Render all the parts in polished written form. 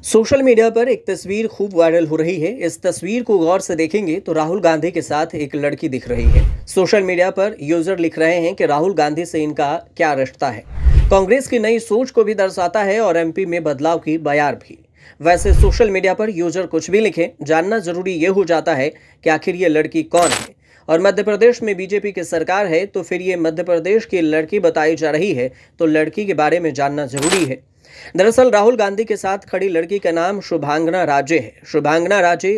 Social media पर एक तस्वीर खूब वायरल हो रही है। इस तस्वीर को गौर से देखेंगे तो राहुल गांधी के साथ एक लड़की दिख रही है। सोशल मीडिया पर यूजर लिख रहे हैं कि राहुल गांधी से इनका क्या रिश्ता है। कांग्रेस की नई सोच को भी दर्शाता है और एमपी में बदलाव की बयार भी। वैसे सोशल मीडिया पर यूजर कुछ भी लिखे, जानना जरूरी ये हो जाता है कि आखिर ये लड़की कौन है। और मध्य प्रदेश में बीजेपी की सरकार है तो फिर ये मध्य प्रदेश की लड़की बताई जा रही है, तो लड़की के बारे में जानना जरूरी है। दरअसल राहुल गांधी के साथ खड़ी लड़की का नाम शुभांगना राजे है। शुभांगना राजे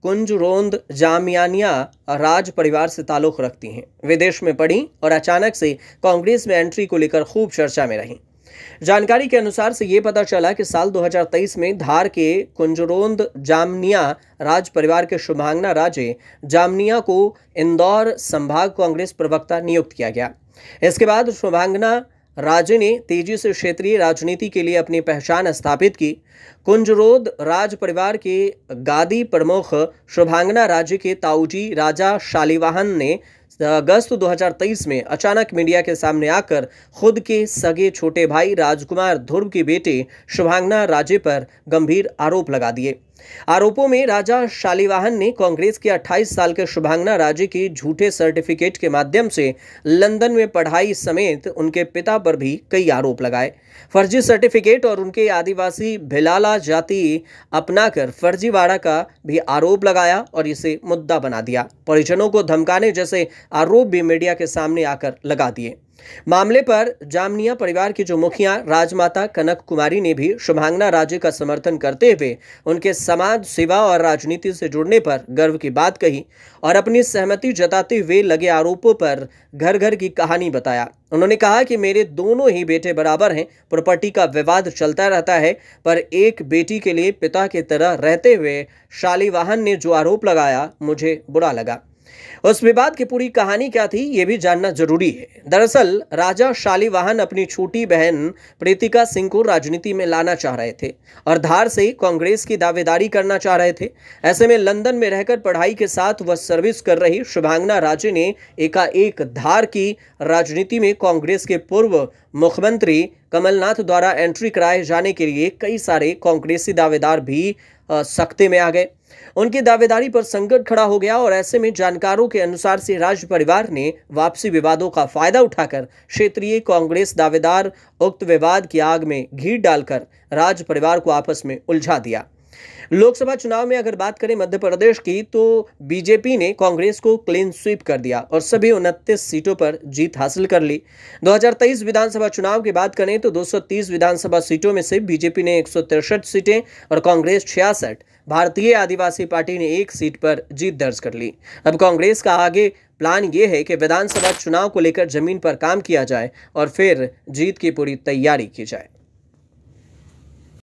कुंजरोंद जामियानिया राज परिवार से ताल्लुक रखती हैं। विदेश में पढ़ी और अचानक से कांग्रेस में एंट्री को लेकर खूब चर्चा में रहीं। जानकारी के अनुसार से ये पता चला कि साल 2023 में धार के कुंजरोंद जामनिया राज परिवार के शुभांगना राजे जामनिया को इंदौर संभाग कांग्रेस प्रवक्ता नियुक्त किया गया। इसके बाद शुभांगना राजे ने तेजी से क्षेत्रीय राजनीति के लिए अपनी पहचान स्थापित की। कुंजरोद राज परिवार के गादी प्रमुख शुभांगना राजे के ताऊजी राजा शालिवाहन ने अगस्त 2023 में अचानक मीडिया के सामने आकर खुद के सगे छोटे भाई राजकुमार ध्रुव के बेटे शुभांगना राजे पर गंभीर आरोप लगा दिए। आरोपों में राजा शालिवाहन ने कांग्रेस के 28 साल के शुभांगना राजे के झूठे सर्टिफिकेट के माध्यम से लंदन में पढ़ाई समेत उनके पिता पर भी कई आरोप लगाए। फर्जी सर्टिफिकेट और उनके आदिवासी भिलाला जाति अपनाकर फर्जीवाड़ा का भी आरोप लगाया और इसे मुद्दा बना दिया। परिजनों को धमकाने जैसे आरोप भी मीडिया के सामने आकर लगा दिए। मामले पर जामनिया परिवार की जो मुखिया राजमाता कनक कुमारी ने भी शुभांगना राजे का समर्थन करते हुए उनके समाज सेवा और राजनीति से जुड़ने पर गर्व की बात कही और अपनी सहमति जताते हुए लगे आरोपों पर घर घर की कहानी बताया। उन्होंने कहा कि मेरे दोनों ही बेटे बराबर हैं। प्रॉपर्टी का विवाद चलता रहता है, पर एक बेटी के लिए पिता की तरह रहते हुए शालिवाहन ने जो आरोप लगाया मुझे बुरा लगा। उस विवाद की पूरी कहानी क्या थी ये भी जानना जरूरी है। दरअसल राजा शालिवाहन अपनी छोटी बहन प्रीतिका सिंह को राजनीति में लाना चाह रहे थे और धार से कांग्रेस की दावेदारी करना चाह रहे थे। ऐसे में लंदन में रहकर पढ़ाई के साथ वह सर्विस कर रही शुभांगना राजे ने एकाएक धार की राजनीति में कांग्रेस के पूर्व मुख्यमंत्री कमलनाथ द्वारा एंट्री कराए जाने के लिए कई सारे कांग्रेसी दावेदार भी सख्ते में आ गए। उनकी दावेदारी पर संकट खड़ा हो गया और ऐसे में जानकारों के अनुसार से राज परिवार ने वापसी विवादों का फायदा उठाकर क्षेत्रीय कांग्रेस दावेदार उक्त विवाद की आग में घी डालकर राज परिवार को आपस में उलझा दिया। लोकसभा चुनाव में अगर बात करें मध्य प्रदेश की, तो बीजेपी ने कांग्रेस को क्लीन स्वीप कर दिया और सभी 29 सीटों पर जीत हासिल कर ली। 2023 विधानसभा चुनाव की बात करें तो 230 विधानसभा सीटों में से बीजेपी ने 163 सीटें और कांग्रेस 66, भारतीय आदिवासी पार्टी ने 1 सीट पर जीत दर्ज कर ली। अब कांग्रेस का आगे प्लान ये है कि विधानसभा चुनाव को लेकर जमीन पर काम किया जाए और फिर जीत की पूरी तैयारी की जाए।